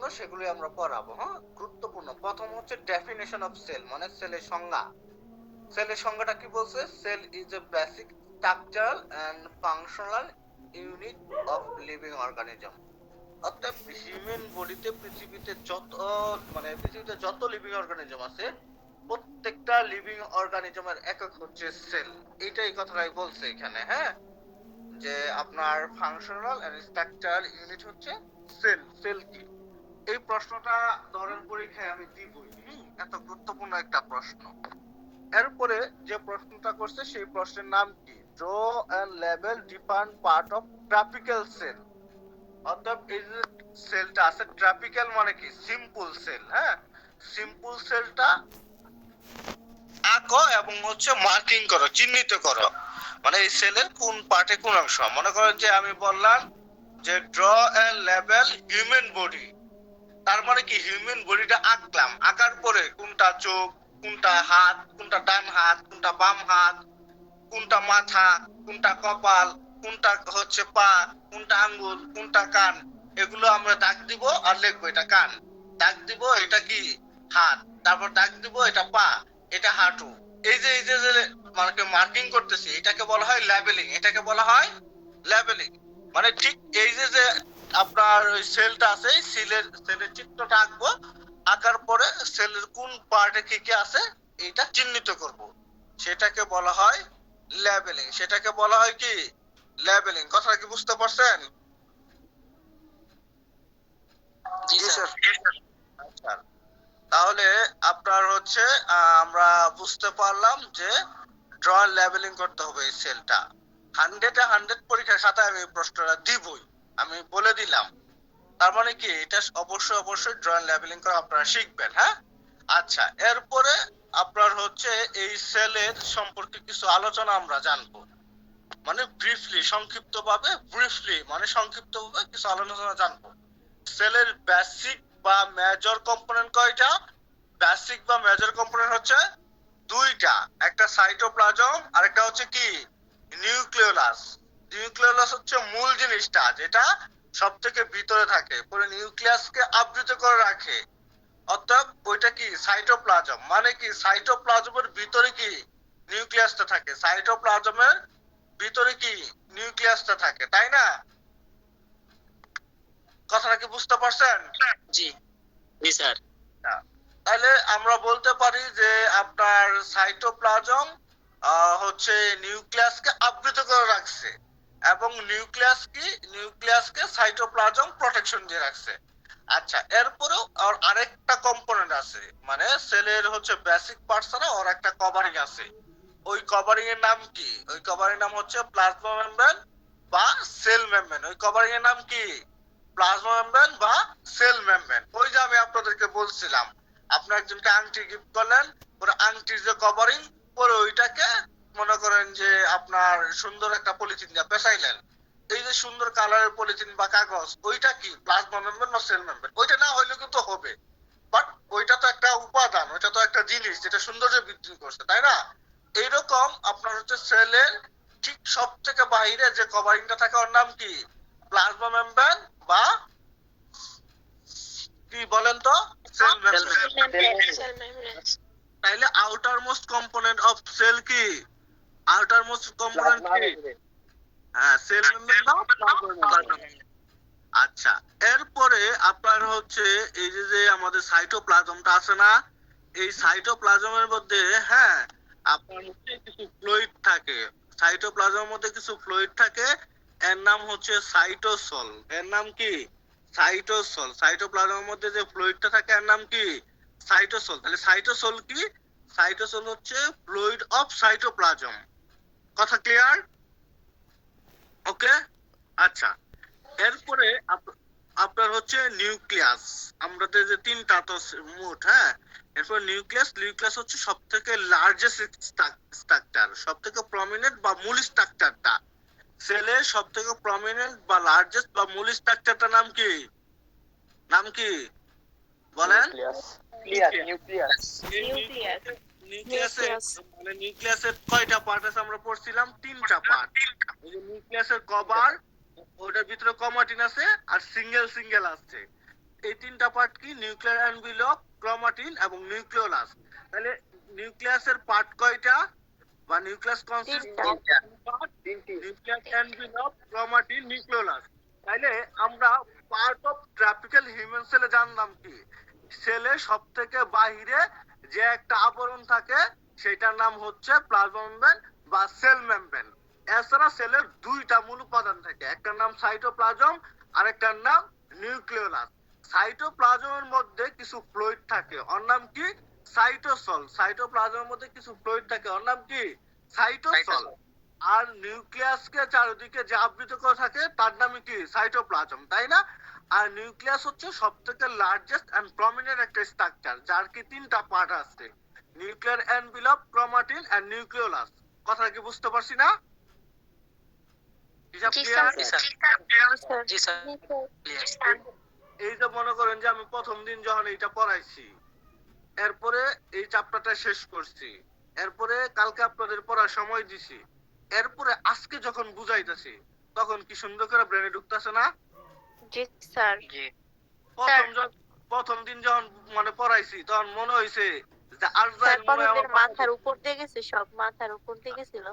গুলো সেগুলি আমরা পড়াবো। হ্যাঁ, গুরুত্বপূর্ণ। প্রথম হচ্ছে ডেফিনেশন অফ সেল, মানে সেলের সংজ্ঞা। সেলের সংজ্ঞাটা কি বলছে? Cell is a basic structural and functional unit of living organism. অর্থাৎ হিউম্যান বডিতে পৃথিবীতে যত লিভিং অর্গানিজম আছে, প্রত্যেকটা লিভিং অর্গানিজমের একক হচ্ছে সেল। এই কথাটাই বলছে এখানে। হ্যাঁ, যে আপনার ফাংশনাল এন্ড স্ট্রাকচারাল ইউনিট হচ্ছে সেল। সেল কি? এই প্রশ্নটা ধরেন পরীক্ষায় আমি দিবই। এত গুরুত্বপূর্ণ একটা প্রশ্ন। এরপরে যে প্রশ্নটা করছে সেই প্রশ্নের নাম কি? Draw and label different part of tropical cell. অর্থাৎ এই যে সেলটা আছে, ট্রপিক্যাল মানে কি? Simple sell. হ্যাঁ, সিম্পল সেলটা আঁকো এবং হচ্ছে মার্কিং করো, চিহ্নিত করো। মানে এই সেলের কোন পার্টে কোন অংশ। মনে করেন যে আমি বললাম যে draw and label human body, তার মানে কি হিউম্যান বডিটা আঁকলাম, আঁকার পরে কোনটা চোখ, কোনটা হাত, কোনটা ডান হাত, কোনটা বাম হাত, কোনটা মাথা, কোনটা কপাল, কোনটা হচ্ছে পা, কোনটা আঙ্গুল, কোনটা কান, এগুলো আমরা দাগ দিব আর লিখবো এটা কান। দাগ দিব এটা কি? হাত। তারপর দাগ দিব এটা পা, এটা হাঁটু। এই যে মানে মার্কিং করতেছি, এটাকে বলা হয় লেবেলিং। এটাকে বলা হয় লেবেলিং। মানে ঠিক এই যে আপনার ওই সেলটা আছে, সেলের চিত্রটা আঁকবো, আঁকার পরে সেলের কোন পার্টে কি কি আছে এটা চিহ্নিত করব, সেটাকে বলা হয় লেবেলিং। সেটাকে বলা হয় কি? লেবেলিং। কথাটা কি বুঝতে পারছেন? জি স্যার। আচ্ছা, তাহলে আপনার হচ্ছে আমরা বুঝতে পারলাম যে ড্র লেবেলিং করতে হবে এই সেলটা। 100-এ 100 পরীক্ষার খাতায় আমি প্রশ্নটা দিবই, আমি বলে দিলাম। তার মানে কি এটা অবশ্যই ড্র লেবেলিং করা আপনারা শিখবেন। হ্যাঁ, আচ্ছা, এরপরে আপনার হচ্ছে এই সেলের সম্পর্কে কিছু আলোচনা আমরা জানবো। মানে সংক্ষিপ্তভাবে কিছু আলোচনা জানবো। সেলের বেসিক বা মেজর কম্পোনেন্ট কয়টা? বেসিক বা মেজর কম্পোনেন্ট হচ্ছে দুইটা, একটা সাইটোপ্লাজম আর একটা হচ্ছে কি? নিউক্লিওলাস। নিউক্লিওলাস হচ্ছে মূল জিনিসটা, যেটা সব থেকে ভিতরে থাকে, পুরো নিউক্লিয়াসকে আবৃত করে রাখে। অর্থাৎ ওইটা কি? সাইটোপ্লাজম। মানে কি সাইটোপ্লাজমের ভিতরে কি নিউক্লিয়াসটা থাকে, সাইটোপ্লাজমের ভিতরে কি নিউক্লিয়াসটা থাকে, তাই না? কথাটা কি বুঝতে পারছেন? জি জি স্যার। তাহলে আমরা বলতে পারি যে আপনার সাইটোপ্লাজম হচ্ছে নিউক্লিয়াসকে আবৃত করে রাখছে, এবং নিউক্লিয়াসকে সাইটোপ্লাজম প্রোটেকশন দিয়ে রাখছে। আচ্ছা, এরপরেও আরেকটা কম্পোনেন্ট আছে, মানে সেলের হচ্ছে বেসিক পার্ট ছাড়া ওর একটা কভারিং আছে। ওই কভারিং এর নাম কি? ওই কভারিং এর নাম হচ্ছে প্লাজমা মেমব্রেন বা সেল মেমব্রেন। ওই কভারিং এর নাম কি? প্লাজমা মেমব্রেন বা সেল মেমব্রেন। ওই যে আমি আপনাদেরকে বলছিলাম, আপনি একজনকে আংটি গিফট করলেন, ওর আংটির যে কভারিং, পরে ওইটাকে মনে করেন যে আপনার সুন্দর একটা পলিথিন দিয়ে পেঁচাইলেন। এই যে সুন্দর কালারের পলিথিন বা কাগজ, ওইটা কি প্লাজমা মেমব্রেন বা সেল মেমব্রেন? ওইটা না হইলে কিন্তু হবে, বাট ওইটা তো একটা উপাদান, ওইটা তো একটা জিনিস যেটা সৌন্দর্য বৃদ্ধি করছে, তাই না? এইরকম আপনার হচ্ছে সেলের ঠিক সব থেকে বাইরে যে কভারিংটা থাকে ওর নাম কি? প্লাজমা মেমব্রেন বা কি বলেন তো? Cell membrane. তাইলে outer most component of cell কি? আউটার মোস্ট কম্পোনেন্ট কি? হ্যাঁ, সেল মেমব্রেন বা প্লাজমা মেমব্রেন। আচ্ছা, এরপরে আপনার হচ্ছে এই যে আমাদের সাইটোপ্লাজমটা আছে না, এই সাইটোপ্লাজমের মধ্যে, হ্যাঁ, আপনার হচ্ছে কিছু ফ্লুইড থাকে। সাইটোপ্লাজমের মধ্যে কিছু ফ্লুইড থাকে, এর নাম হচ্ছে সাইটোসল। এর নাম কি? সাইটোসল। সাইটোপ্লাজমের মধ্যে যে ফ্লুইডটা থাকে এর নাম কি? সাইটোসল। তাহলে সাইটোসল কি? সাইটোসল হচ্ছে ফ্লুইড অফ সাইটোপ্লাজম। কথা ক্লিয়ার? ওকে, আচ্ছা। এরপরে আপনার হচ্ছে নিউক্লিয়াস। আমাদের যে তিনটা তো মোট, হ্যাঁ। এরপর নিউক্লিয়াস হচ্ছে সব থেকে লার্জেস্ট স্ট্রাকচার, সব থেকে প্রমিনেন্ট বা মূল স্ট্রাকচারটা। সেলের সব থেকে প্রমিনেন্ট বা লার্জেস্ট বা মূল স্ট্রাকচারটার নাম কি? নাম কি বলেন? নিউক্লিয়াসের কয়টা পার্ট আছে আমরা পড়ছিলাম? তিনটা পার্ট। ওই যে নিউক্লিয়াসের কভার, ওটার ভিতরে ক্রোমাটিন আছে আর সিঙ্গেল আছে। এই তিনটা পার্ট কি? নিউক্লিয়ার এনভেলপ, ক্রোমাটিন এবং নিউক্লিওলাস। তাহলে নিউক্লিয়াসের পার্ট কয়টা? বা nucleus consist nuclear envelope, chromatin, nucleolus. তাইলে আমরা পার্ট অফ ট্রপিক্যাল হিউম্যান সেলে জানলাম কি? সেলে সবথেকে বাহিরে যে একটা আবরণ থাকে সেটার নাম হচ্ছে প্লাজমা মেমব্রেন বা সেল মেমব্রেন। এছাড়া সেলের দুইটা মূল উপাদান থাকে, একটার নাম সাইটোপ্লাজম আর একটার নাম নিউক্লিওলাস। সাইটোপ্লাজমের মধ্যে কিছু ফ্লুইড থাকে, ওর নাম কি? সাইটোসল। সাইটোপ্লাজমের মধ্যে কিছু ফ্লুইড থাকে, ওর নাম কি? সাইটোসল। আর নিউক্লিয়াসকে চারিদিকে যে আবৃত করে থাকে তার নাম কি? সাইটোপ্লাজম, তাই না? আর নিউক্লিয়াস হচ্ছে সবথেকে লার্জেস্ট এন্ড প্রমিনেন্ট একটা স্ট্রাকচার, যার কি তিনটা পার্ট আছে, nuclear envelope, chromatin and nucleolus. কথা কি বুঝতে পারছি না? হিসাব ক্লিয়ার? জি স্যার। এই যে মনে করেন যে আমি প্রথম দিন যখন এইটা পড়াইছি, এরপরে এই চ্যাপ্টারটা শেষ করছি, এরপরে কালকে আপনাদের পড়ার সময় দিছি, এরপরে আজকে যখন বুঝাইতেছি তখন কি সুন্দর করে ব্রেনে ঢুকতেছে না? জি স্যার। প্রথম দিন যখন মানে পড়াইছি তখন মনে হইছে যে আর স্যার মনে হয় আমার মাথার উপর দিয়ে গেছে, সব মাথার উপর দিয়ে গেছিল।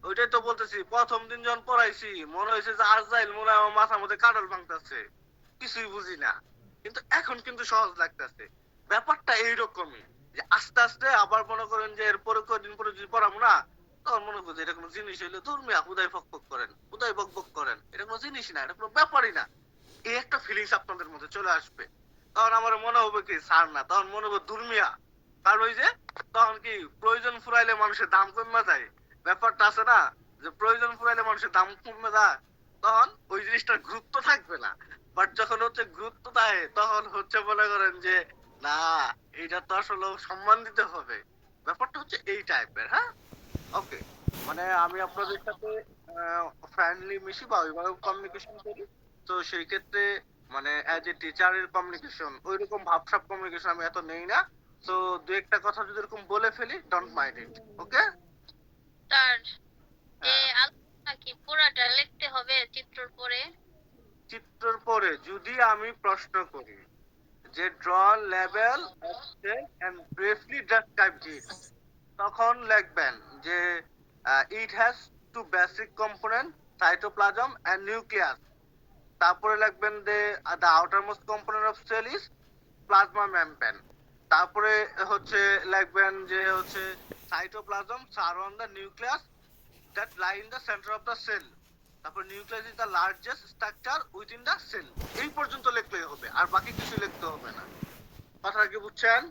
ওইটাই তো বলতেছি, প্রথম দিন যখন পড়াইছি মনে হয়েছে যে আর মনে হয় আমার মাথার মধ্যে কাঁঠাল ভাঙতেছে, কিছুই বুঝি না। কিন্তু এখন কিন্তু সহজ লাগতেছে। ব্যাপারটা এইরকমই যে আস্তে আস্তে আবার মনে করেন যে এরপরে কয়েকদিন পরে যদি পড়াবো না, তখন মনে করছে এটা কোনো জিনিস হইলে ধর্মিয়া উদয় ফক করেন, উদয় বক বক করেন, এটা কোনো জিনিস না, এটা কোনো ব্যাপারই না, এই একটা ফিলিংস আপনাদের মধ্যে চলে আসবে। তখন আমার মনে হবে কি স্যার না, তখন মনে হবে দুর্মিয়া। কারণ ওই যে তখন কি প্রয়োজন ফুরাইলে মানুষের দাম কমে যায়, ব্যাপারটা আছে না, যে প্রয়োজন ফুরাইলে মানুষের দাম কমে যায়, তখন ওই জিনিসটার গুরুত্ব থাকবে না। বাট যখন হচ্ছে গুরুত্ব থাকে তখন হচ্ছে মনে করেন যে না, এটা তো আসলে সম্মান দিতে হবে। ব্যাপারটা হচ্ছে এই টাইপের। হ্যাঁ, ওকে। মানে আমি আপনাদের সাথে ফ্রেন্ডলি মিশি বা ওইভাবে কমিউনিকেশন করি, তো সেই ক্ষেত্রে মানে অ্যাজ এ টিচারের কমিউনিকেশন ওইরকম ভাবসাব কমিউনিকেশন আমি এত নেই না। তো দু একটা কথা যদি এরকম বলে ফেলি, don't mind it, okay? Sir আলোচনা কি পুরাটা লিখতে হবে চিত্রর পরে? চিত্রের পরে যদি আমি প্রশ্ন করি যে ড্র লেভেল এন্ড ব্রিফলি ডেসক্রাইব ইট, তখন লিখবেন যে it has two basic component, cytoplasm and nucleus. তারপরে লিখবেন যে the outermost component of cell is plasma membrane. তারপরে হচ্ছে লিখবেন যে হচ্ছে cytoplasm surround the nucleus that lie in the center of the cell. তারপর nucleus is the largest structure within the cell. এই পর্যন্ত লিখলেই হবে, আর বাকি কিছু লিখতে হবে না। কথা কি বুঝছেন?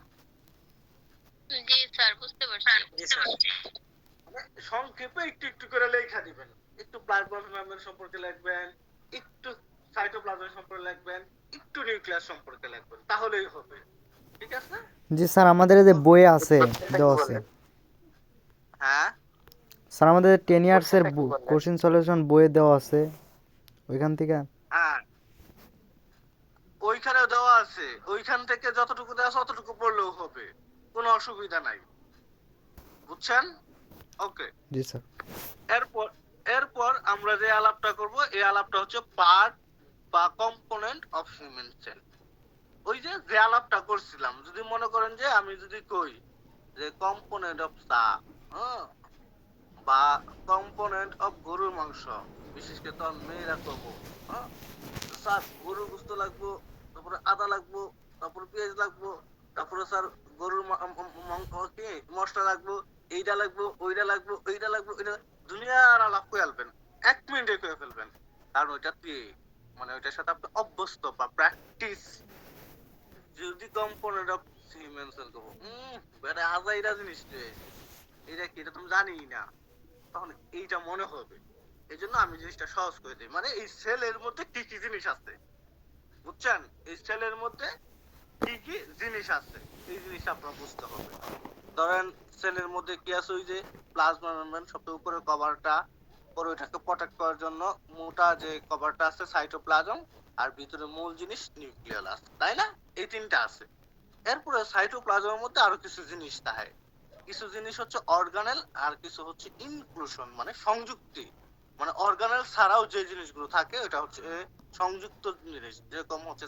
জি স্যার, বুঝতে পারছি। জি স্যার। মানে সংক্ষেপে একটু একটু করে লেখা দিবেন, একটু প্লাজমা মেমব্রেন সম্পর্কে লিখবেন, একটু সাইটোপ্লাজম সম্পর্কে লিখবেন, একটু নিউক্লিয়াস সম্পর্কে লিখবেন, তাহলেই হবে। ঠিক আছে? জি স্যার, আমাদের এই যে বইয়ে আছে দেওয়া আছে। হ্যাঁ স্যার আমাদের 10 ইয়ার্সের কোশ্চেন সলিউশন বইয়ে দেওয়া আছে, ওইখান থেকে। হ্যাঁ, ওইখানে দেওয়া আছে, ওইখান থেকে যতটুকু দেওয়া আছে ততটুকু পড়লেও হবে, কোনো অসুবিধা নাই। বুঝছেন? ওকে। জি স্যার। এরপর এরপর আমরা যে আলাপটা করব, এই আলাপটা হচ্ছে পার্ট বা কম্পোনেন্ট অফ হিউম্যান সেল। ওই যে যে আলাপটা করছিলাম, যদি মনে করেন যে আমি যদি কই যে কম্পোনেন্ট অফ সাপ, বা কম্পোনেন্ট অফ গরুর মাংস, বিশেষ করে তখন মেয়েরা করবো, স্যার গরুর গোস্ত লাগবো, তারপরে আদা লাগবো, তারপরে পেঁয়াজ লাগবো, তারপরে স্যার গরুর কি মশলা লাগবো, এইটা লাগবো, ওইটা লাগবো, ওইটা লাগবো, ওইটা, দুনিয়ার আলাপ করে ফেলবেন, 1 মিনিটে করে ফেলবেন। কারণ ওইটা কি মানে ওইটার সাথে আপনি অভ্যস্ত বা প্র্যাকটিস। যদি কম্পোনেন্ট অফ হিউম্যান সেল করবো, বেটা আজাইরা জিনিস রে, এটা কি, এটা তুমি জানিই না, তখন এইটা মনে হবে। এই জন্য আমি জিনিসটা সহজ করে দিই, মানে এই সেলের মধ্যে কি কি জিনিস আছে, বুঝছেন? এই সেলের মধ্যে কি কি জিনিস আছে, এই জিনিসটা আপনার বুঝতে হবে। ধরেন সেলের মধ্যে কি আছে, ওই যে প্লাজমা মেমব্রেন সবচেয়ে উপরের কভারটা, পরে ওইটাকে প্রোটেক্ট করার জন্য মোটা যে কভারটা আছে সাইটোপ্লাজম, আর ভিতরে মূল জিনিস নিউক্লিয়াস, তাই না? এই তিনটা আছে। এরপরে সাইটোপ্লাজমের মধ্যে আরো কিছু জিনিস থাকে, কিছু জিনিস হচ্ছে অর্গানেল আর কিছু হচ্ছে ইনক্লুশন মানে সংযুক্তি। মানে অর্গানেল ছাড়াও যে জিনিসগুলো থাকে ওটা হচ্ছে সংযুক্ত জিনিস, যেরকম হচ্ছে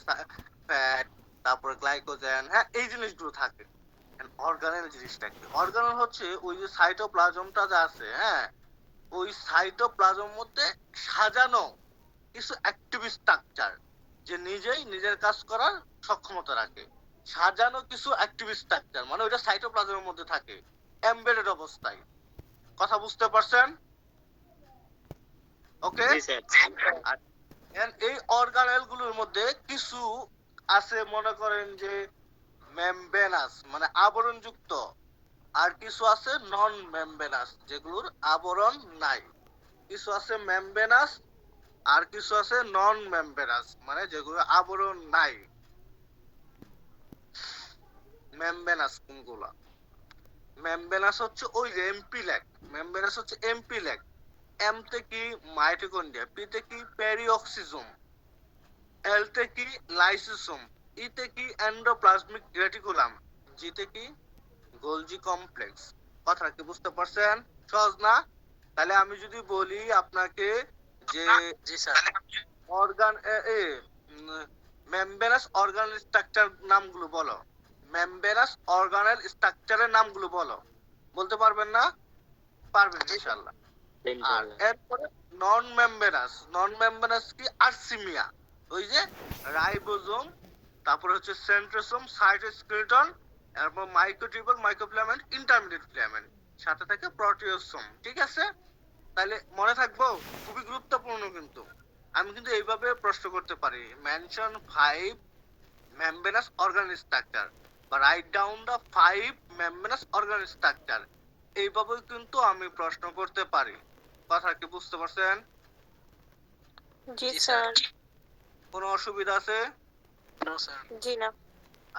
ফ্যাট, তারপরে গ্লাইকোজেন, হ্যাঁ এই জিনিসগুলো থাকে। অর্গানেল জিনিসটা কি? অর্গানেল হচ্ছে ওই যে সাইটোপ্লাজমটা যা আছে, হ্যাঁ ওই সাইটোপ্লাজম মধ্যে সাজানো কিছু অ্যাক্টিভ স্ট্রাকচার, যে নিজেই নিজের কাজ করার সক্ষমতা রাখে। সাজানো কিছু অ্যাক্টিভ স্ট্রাকচার মানে ওইটা সাইটোপ্লাজমের মধ্যে থাকে এমবেডেড অবস্থায়। কথা বুঝতে পারছেন? ওকে। এই অর্গানেল গুলোর মধ্যে কিছু আছে মনে করেন যে মেমব্রেনাস মানে আবরণযুক্ত, আর কিছু আছে নন মেমব্রেনাস যেগুলোর আবরণ নাই। কিছু আছে মেমব্রেনাস আর কিছু আছে নন মেমব্রেনাস মানে যেগুলো আবরণ নাই। মেমব্রেনাস কোনগুলা? মেমব্রেনাস হচ্ছে ওই যে এমপি ল্যাগ। মেমব্রেনাস হচ্ছে এমপি ল্যাগ। এম তে কি মাইটোকন্ড্রিয়া, পি তে কি পেরিঅক্সিজোম, এল তে কি লাইসোসোম, ই তে কি এন্ডোপ্লাজমিক রেটিকুলাম, জি তে কি গোলজি কমপ্লেক্স। কথা কি বুঝতে পারছেন? সহজ না? তাহলে আমি যদি বলি আপনাকে যে জি sir. Organ membranous organelle structure নামগুলো বলো। মেমব্রেনাস অর্গানাল স্ট্রাকচারের নামগুলো বলো। বলতে পারবেন না? পারবেন ইনশাআল্লাহ। আর এরপরে নন মেমব্রেনাস, নন মেমব্রেনাস কি আর্সিমিয়া, ওই যে রাইবোজোম, তারপরে হচ্ছে সেন্ট্রোসোম, সাইটোস্কেলেটন, এরপর মাইক্রোটিউবুল, মাইক্রোফিলামেন্ট, ইন্টারমিডিয়েট ফিলামেন্ট, সাথে থাকে প্রোটিওসোম। ঠিক আছে? তাহলে মনে থাকবো? খুবই গুরুত্বপূর্ণ কিন্তু। আমি কিন্তু এইভাবে প্রশ্ন করতে পারি, মেনশন 5 মেমব্রেনাস অর্গানাল স্ট্রাকচার বা write down the 5 membranous organelle structure, এইভাবেও কিন্তু আমি প্রশ্ন করতে পারি। কথা কি বুঝতে পারছেন? জি স্যার। কোনো অসুবিধা আছে? No sir. জি না।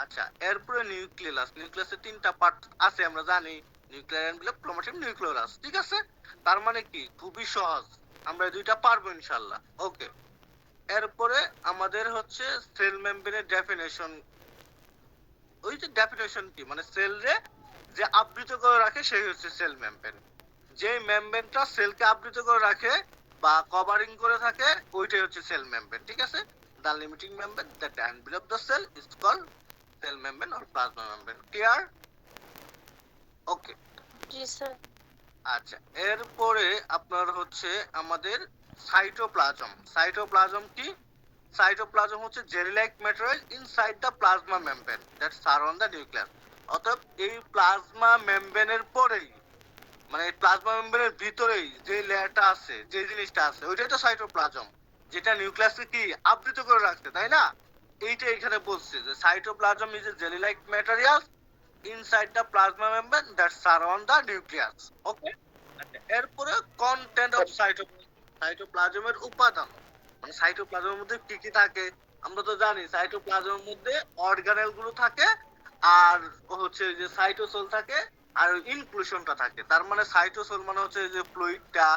আচ্ছা, এরপরে নিউক্লিয়াস। নিউক্লিয়াসের 3টা পার্ট আছে আমরা জানি, নিউক্লিয়ার এনভেলপ, ক্রোমাটিন, নিউক্লিওলাস। ঠিক আছে? তার মানে কি খুবই সহজ, আমরা এই দুইটা পারবো ইনশাআল্লাহ। ওকে। এরপরে আমাদের হচ্ছে সেল মেমব্রেনের ডেফিনেশন। ওই যে ডেফিনেশন কি মানে সেল রে যে আবৃত করে রাখে সেই হচ্ছে সেল মেমব্রেন। যে মেমব্রেনটা সেলকে আবৃত করে রাখে বা কভারিং করে থাকে ওইটাই হচ্ছে সেল মেমব্রেন। ঠিক আছে? The limiting membrane that envelop the cell is called cell membrane or plasma membrane. Clear? Okay. জি স্যার। আচ্ছা, এরপরে আপনার হচ্ছে আমাদের সাইটোপ্লাজম। সাইটোপ্লাজম কি? সাইটোপ্লাজম হচ্ছে jelly like material inside the plasma membrane that surround the nucleus. অতএব এই প্লাজমা মেমব্রেনের পরেই মানে প্লাজমা মেমব্রেনের ভিতরেই যে লেয়ারটা আছে, যে জিনিসটা আছে ওইটাই তো সাইটোপ্লাজম, যেটা নিউক্লিয়াসকে কি আবৃত করে রাখছে, তাই না? এইটা এখানে বলছে যে cytoplasm is a jelly like material inside the plasma membrane that surround the nucleus. Okay. এরপরে কন্টেন্ট অফ সাইটোপ্লাজমের উপাদান মানে সাইটোপ্লাজমের মধ্যে কি কি থাকে আমরা তো জানি। সাইটোপ্লাজমের মধ্যে অর্গানেল গুলো থাকে আর হচ্ছে যে সাইটোসোল থাকে আর ইনক্লুশনটা থাকে। তার মানে সাইটোসোল মানে হচ্ছে যে ফ্লুইডটা,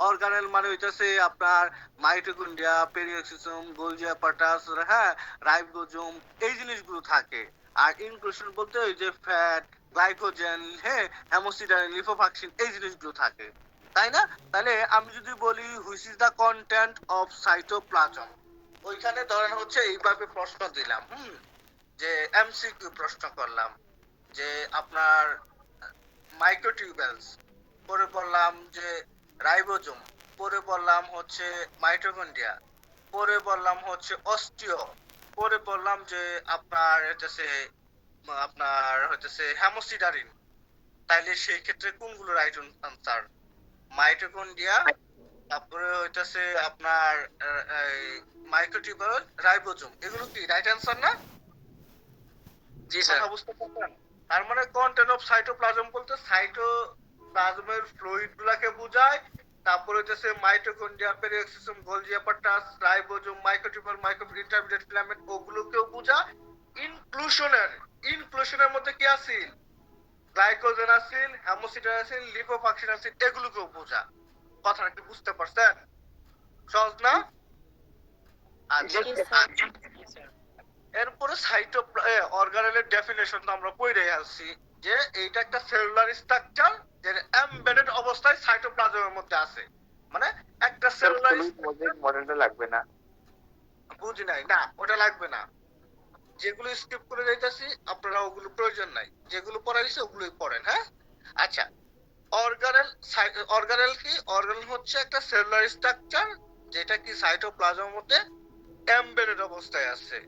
অর্গানেল মানে হইতাছে আপনার মাইটোকন্ড্রিয়া, পেরিঅক্সিসোম, গোলজি অ্যাপারাটাস, হ্যাঁ রাইবোজোম, এই জিনিসগুলো থাকে। আর ইনক্লুশন বলতে ওই যে ফ্যাট, গ্লাইকোজেন, হ্যাঁ হেমোসিডাইন, লিপোফাকশিন, এই জিনিসগুলো থাকে, তাই না? তাহলে আমি যদি বলি which is the content of cytoplasm, ওইখানে ধরেন হচ্ছে এইভাবে প্রশ্ন দিলাম, যে এমসিকিউ প্রশ্ন করলাম যে আপনার মাইক্রোটিউবেলস, পরে বললাম যে রাইবোজোম, পরে বললাম হচ্ছে মাইটোকন্ড্রিয়া, পরে বললাম হচ্ছে অস্টিও, পরে বললাম যে আপনার হইতেছে হেমোসিডারিন। তাইলে সেই ক্ষেত্রে কোনগুলো রাইট আনসার? মাইটোকন্ড্রিয়া, তারপরে হইতেছে আপনার মাইক্রোটিউবুল, রাইবোজোম, এগুলো কি রাইট আনসার না? জি স্যার। কথা বুঝতে পারছেন? তার মানে কন্টেন্ট অফ সাইটোপ্লাজম বলতে সাইটোপ্লাজমের ফ্লুইড গুলাকে বোঝায়। তারপরে হচ্ছে mitochondria, peroxisome, Golgi apparatus, ribosome, microtubule, microfilament, intermediate filament, ওগুলোকেও বোঝায়। ইনক্লুশনের মধ্যে কি আছে? গ্লাইকোজেন আছে, হেমোসিডাইন আছে, লিপোফাকশিন আছে, এগুলোকেও বোঝা। কথাটা কি বুঝতে পারছেন? সহজ না? আচ্ছা। এরপরে অর্গানেলের ডেফিনেশন আমরা পড়ে আসছি যে এইটা একটা সেলুলার স্ট্রাকচার যে এমবেডেড অবস্থায় সাইটোপ্লাজমের মধ্যে আছে। মানে একটা সেলুলার মডেলটা লাগবে না। বুঝি নাই না, ওটা লাগবে না। যেগুলো স্কিপ করে যাইতাছি আপনারা ওগুলো প্রয়োজন নাই, যেগুলো পড়াইছি ওগুলোই পড়েন। হ্যাঁ, আচ্ছা। অর্গানেল, অর্গানেল কি? অর্গানেল হচ্ছে একটা সেলুলার স্ট্রাকচার যেটা কি সাইটোপ্লাজমের মধ্যে এমবেডেড অবস্থায় আছে,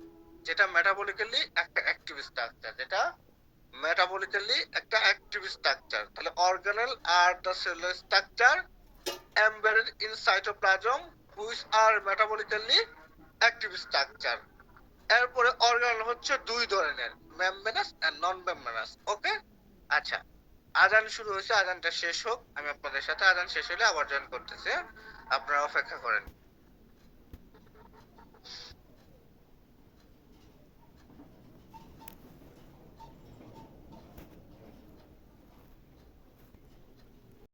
যেটা মেটাবলিক্যালি একটা অ্যাক্টিভ স্ট্রাকচার, যেটা মেটাবলিক্যালি একটা অ্যাক্টিভ স্ট্রাকচার। তাহলে organelle are the cellular structure embedded in cytoplasm which are metabolically active structure। এরপরে অর্গানেল হচ্ছে দুই ধরনের, মেমব্রেনাস এন্ড নন মেমব্রেনাস। ওকে, আচ্ছা। আজান শুরু হয়েছে, আজানটা শেষ হোক, আমি আপনাদের সাথে আজান শেষ হলে আবার জয়েন করতেছি। আপনারা অপেক্ষা করেন।